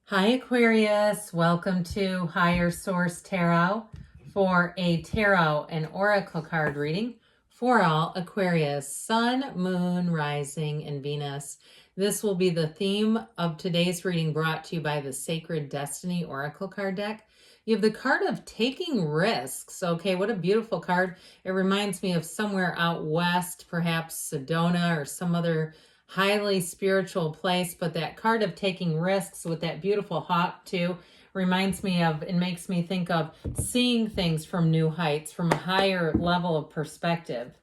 Hi Aquarius, welcome to Higher Source Tarot for a tarot and oracle card reading for all Aquarius, Sun, Moon, Rising, and Venus. This will be the theme of today's reading brought to you by the Sacred Destiny Oracle card deck. You have the card of taking risks. Okay, what a beautiful card. It reminds me of somewhere out west, perhaps Sedona or some other highly spiritual place, but that card of taking risks with that beautiful hawk too reminds me of and makes me think of seeing things from new heights, from a higher level of perspective.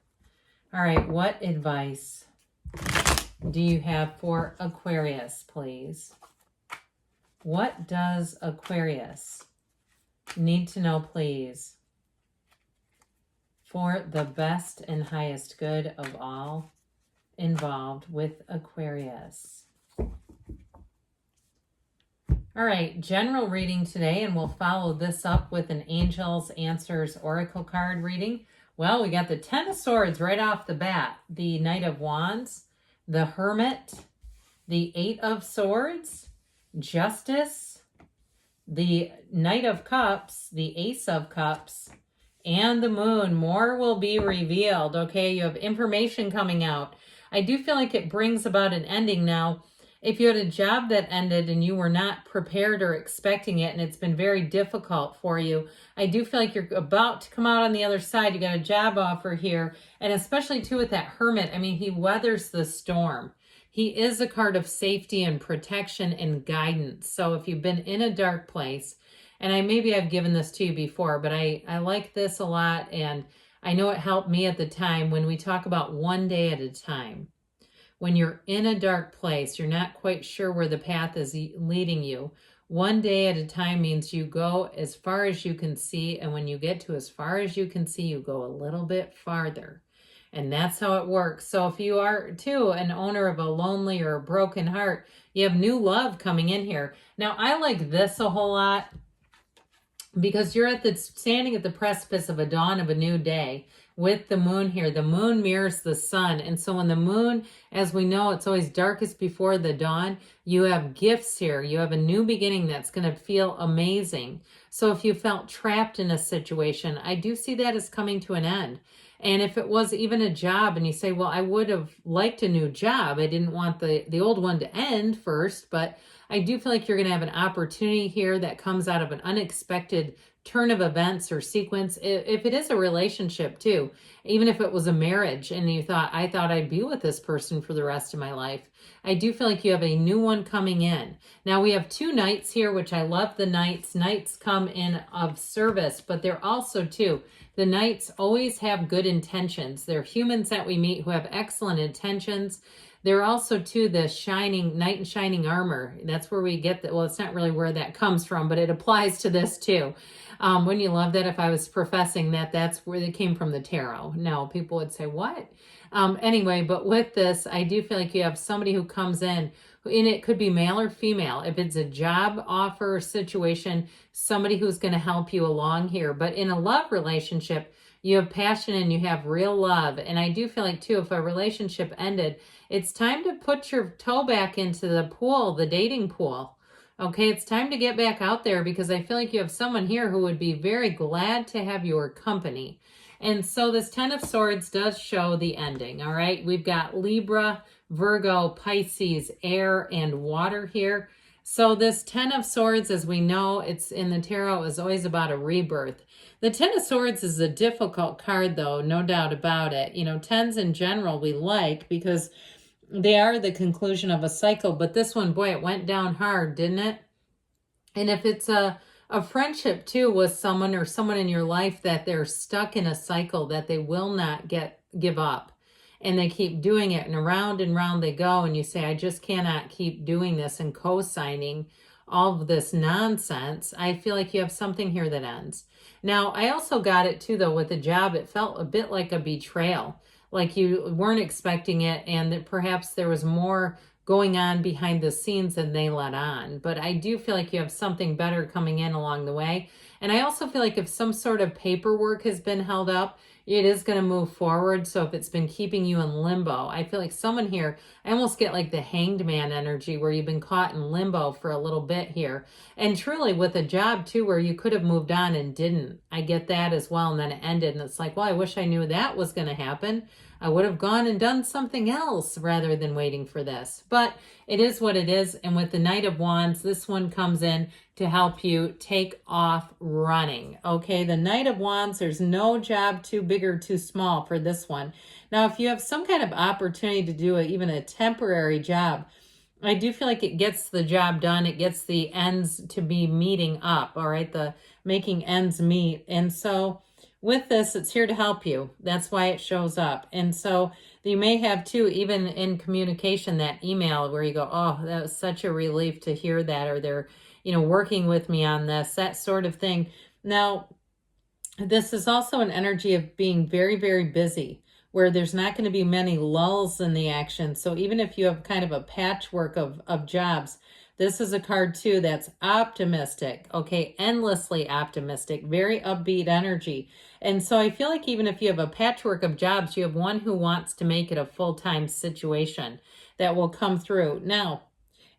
All right, what advice do you have for Aquarius, please? What does Aquarius need to know, please, for the best and highest good of all involved with Aquarius? All right, general reading today, and we'll follow this up with an Angel's Answers Oracle card reading. Well, we got the Ten of Swords right off the bat, the Knight of Wands, the Hermit, the Eight of Swords, Justice, the Knight of Cups, the Ace of Cups, and the Moon. More will be revealed, okay? You have information coming out. I do feel like it brings about an ending now. If you had a job that ended and you were not prepared or expecting it, and it's been very difficult for you, I do feel like you're about to come out on the other side. You got a job offer here, and especially too with that Hermit. I mean, he weathers the storm. He is a card of safety and protection and guidance. So if you've been in a dark place, and maybe I've given this to you before, but I like this a lot, and I know it helped me at the time when we talk about one day at a time. When you're in a dark place, you're not quite sure where the path is leading you. One day at a time means you go as far as you can see, and when you get to as far as you can see, you go a little bit farther. And that's how it works. So if you are, too, an owner of a lonely or a broken heart, you have new love coming in here. Now, I like this a whole lot because you're standing at the precipice of a dawn of a new day. With the moon here, the moon mirrors the sun. And so when the moon, as we know, it's always darkest before the dawn, you have gifts here. You have a new beginning that's going to feel amazing. So if you felt trapped in a situation, I do see that as coming to an end. And if it was even a job and you say, well, I would have liked a new job. I didn't want the old one to end first, but I do feel like you're going to have an opportunity here that comes out of an unexpected turn of events or sequence. If it is a relationship too, even if it was a marriage and you thought, I thought I'd be with this person for the rest of my life, I do feel like you have a new one coming in. Now we have two knights here, which I love the knights. Knights come in of service, but they're also too, the knights always have good intentions. They're humans that we meet who have excellent intentions. They're also too the shining knight in shining armor. That's where we get that. Well, it's not really where that comes from, but it applies to this too. Wouldn't you love that if I was professing that that's where they came from the tarot? No, people would say, what? Anyway, but with this, I do feel like you have somebody who comes in, and it could be male or female. If it's a job offer situation, somebody who's going to help you along here. But in a love relationship, you have passion and you have real love. And I do feel like, too, if a relationship ended, it's time to put your toe back into the pool, the dating pool. Okay, it's time to get back out there because I feel like you have someone here who would be very glad to have your company. And so this Ten of Swords does show the ending, all right? We've got Libra, Virgo, Pisces, air, and water here. So this Ten of Swords, as we know, it's in the tarot, is always about a rebirth. The Ten of Swords is a difficult card, though, no doubt about it. You know, tens in general we like because they are the conclusion of a cycle, but this one, boy, it went down hard, didn't it? And if it's a friendship too with someone or someone in your life that they're stuck in a cycle that they will not give up, and they keep doing it and round they go, and you say, I just cannot keep doing this and co-signing all of this nonsense, I feel like you have something here that ends. Now, I also got it too, though, with the job. It felt a bit like a betrayal. Like you weren't expecting it, and that perhaps there was more going on behind the scenes than they let on. But I do feel like you have something better coming in along the way. And I also feel like if some sort of paperwork has been held up, it is going to move forward. So if it's been keeping you in limbo, I feel like someone here, I almost get like the Hanged Man energy where you've been caught in limbo for a little bit here. And truly with a job too, where you could have moved on and didn't. I get that as well. And then it ended and it's like, well, I wish I knew that was going to happen. I would have gone and done something else rather than waiting for this. But it is what it is. And with the Knight of Wands, this one comes in to help you take off running. Okay, the Knight of Wands, there's no job too big or too small for this one. Now, if you have some kind of opportunity to do even a temporary job, I do feel like it gets the job done. It gets the ends to be meeting up, all right, the making ends meet. And so with this, it's here to help you. That's why it shows up. And so you may have too, even in communication, that email where you go, oh, that was such a relief to hear that, or they're, working with me on this, that sort of thing. Now, this is also an energy of being very, very busy, where there's not going to be many lulls in the action. So even if you have kind of a patchwork of jobs, this is a card too that's optimistic, okay, endlessly optimistic, very upbeat energy. And so I feel like even if you have a patchwork of jobs, you have one who wants to make it a full-time situation that will come through. Now,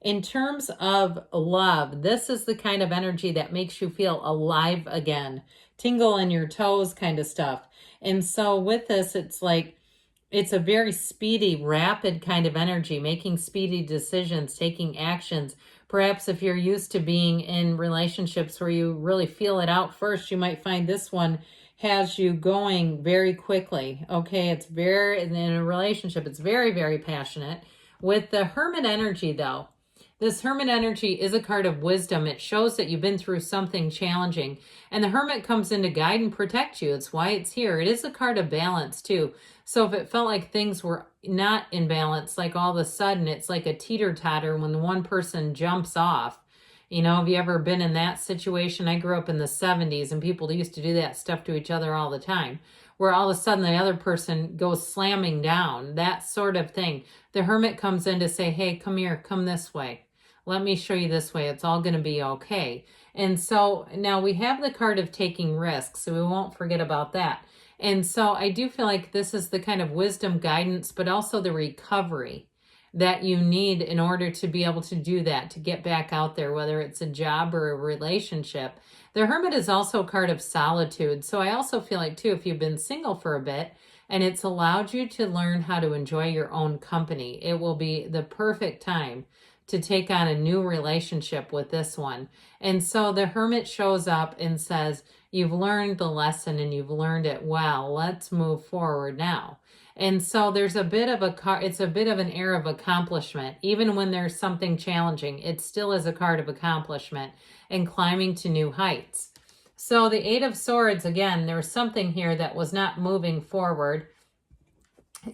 in terms of love, this is the kind of energy that makes you feel alive again, tingle in your toes kind of stuff. And so with this, it's like, it's a very speedy, rapid kind of energy, making speedy decisions, taking actions. Perhaps if you're used to being in relationships where you really feel it out first, you might find this one has you going very quickly. Okay, it's very, in a relationship, it's very, very passionate. With the Hermit energy though, this Hermit energy is a card of wisdom. It shows that you've been through something challenging. And the Hermit comes in to guide and protect you. It's why it's here. It is a card of balance too. So if it felt like things were not in balance, like all of a sudden it's like a teeter-totter when the one person jumps off. Have you ever been in that situation? I grew up in the 70s and people used to do that stuff to each other all the time, where all of a sudden the other person goes slamming down, that sort of thing. The Hermit comes in to say, hey, come here, come this way. Let me show you this way. It's all going to be okay. And so now we have the card of taking risks, so we won't forget about that. And so I do feel like this is the kind of wisdom, guidance, but also the recovery that you need in order to be able to do that, to get back out there, whether it's a job or a relationship. The Hermit is also a card of solitude. So I also feel like too, if you've been single for a bit and it's allowed you to learn how to enjoy your own company, it will be the perfect time to take on a new relationship with this one. And so the Hermit shows up and says, you've learned the lesson and you've learned it well. Let's move forward now. And so there's a bit of it's a bit of an air of accomplishment. Even when there's something challenging, it still is a card of accomplishment and climbing to new heights. So the Eight of Swords, again, there was something here that was not moving forward.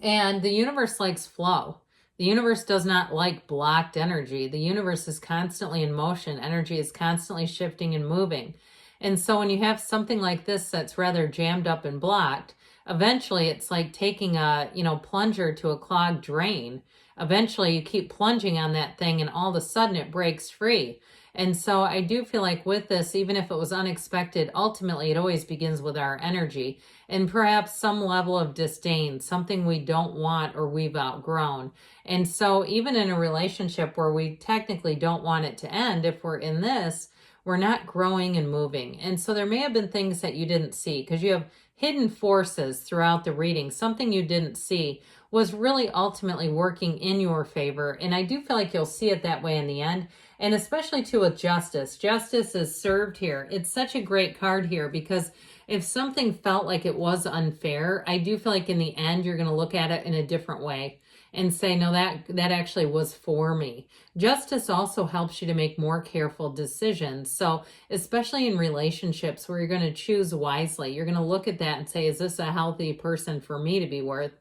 And the universe likes flow. The universe does not like blocked energy. The universe is constantly in motion. Energy is constantly shifting and moving. And so when you have something like this that's rather jammed up and blocked, eventually it's like taking a, plunger to a clogged drain. Eventually you keep plunging on that thing and all of a sudden it breaks free. And so I do feel like with this, even if it was unexpected, ultimately it always begins with our energy and perhaps some level of disdain, something we don't want or we've outgrown. And so even in a relationship where we technically don't want it to end, if we're in this, we're not growing and moving. And so there may have been things that you didn't see because you have hidden forces throughout the reading. Something you didn't see was really ultimately working in your favor. And I do feel like you'll see it that way in the end. And especially too with justice. Justice is served here. It's such a great card here because if something felt like it was unfair, I do feel like in the end, you're going to look at it in a different way and say, no, that actually was for me. Justice also helps you to make more careful decisions. So especially in relationships where you're going to choose wisely, you're going to look at that and say, is this a healthy person for me to be with?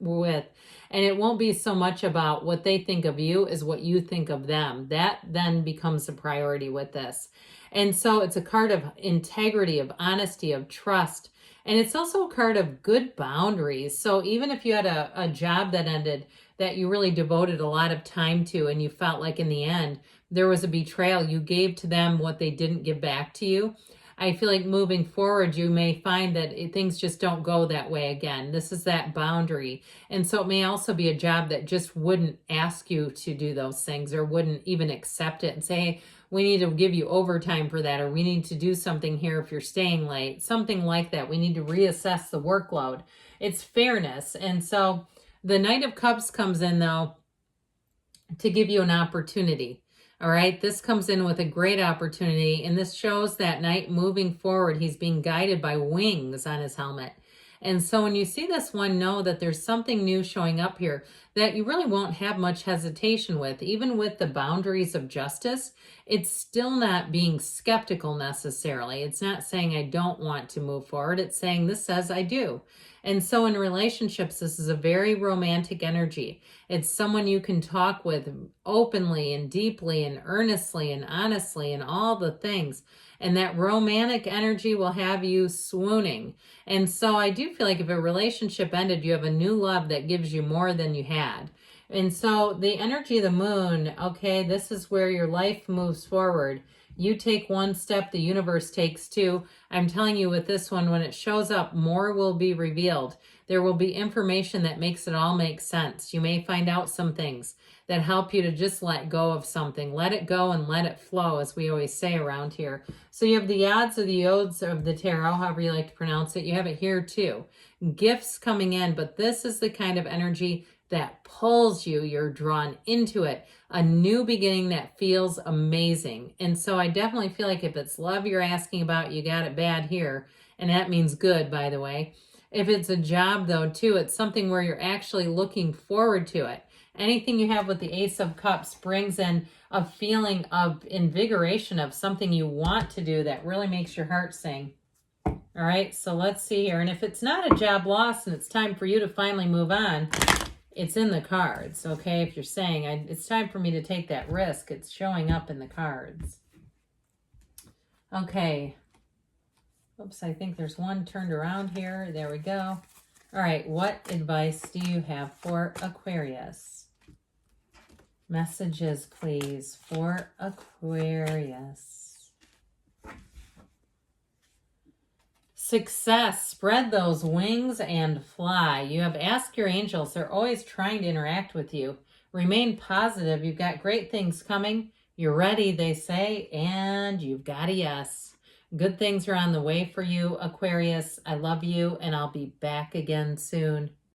And it won't be so much about what they think of you as what you think of them. That then becomes a priority with this. And so it's a card of integrity, of honesty, of trust. And it's also a card of good boundaries. So even if you had a job that ended that you really devoted a lot of time to and you felt like in the end there was a betrayal, you gave to them what they didn't give back to you, I feel like moving forward, you may find that things just don't go that way again. This is that boundary. And so it may also be a job that just wouldn't ask you to do those things or wouldn't even accept it and say, hey, we need to give you overtime for that, or we need to do something here if you're staying late, something like that. We need to reassess the workload. It's fairness. And so the Knight of Cups comes in, though, to give you an opportunity. All right, this comes in with a great opportunity, and this shows that Knight moving forward. He's being guided by wings on his helmet. And so when you see this one, know that there's something new showing up here that you really won't have much hesitation with. Even with the boundaries of justice, it's still not being skeptical necessarily. It's not saying I don't want to move forward. It's saying this says I do. And so in relationships, this is a very romantic energy. It's someone you can talk with openly and deeply and earnestly and honestly and all the things. And that romantic energy will have you swooning. And so I do feel like if a relationship ended, you have a new love that gives you more than you had. And so the energy of the moon, okay, this is where your life moves forward. You take one step, the universe takes two. I'm telling you with this one, when it shows up, more will be revealed. There will be information that makes it all make sense. You may find out some things that help you to just let go of something. Let it go and let it flow, as we always say around here. So you have the odds of the odes of the tarot, however you like to pronounce it. You have it here too. Gifts coming in, but this is the kind of energy that pulls you. You're drawn into it. A new beginning that feels amazing. And so I definitely feel like if it's love you're asking about, you got it bad here. And that means good, by the way. If it's a job, though, too, it's something where you're actually looking forward to it. Anything you have with the Ace of Cups brings in a feeling of invigoration of something you want to do that really makes your heart sing. All right, so let's see here. And if it's not a job loss and it's time for you to finally move on, it's in the cards, okay? If you're saying, it's time for me to take that risk, it's showing up in the cards. Okay. Oops, I think there's one turned around here. There we go. All right, what advice do you have for Aquarius? Messages, please, for Aquarius. Success. Spread those wings and fly. You have asked your angels. They're always trying to interact with you. Remain positive. You've got great things coming. You're ready, they say, and you've got a yes. Good things are on the way for you, Aquarius. I love you, and I'll be back again soon.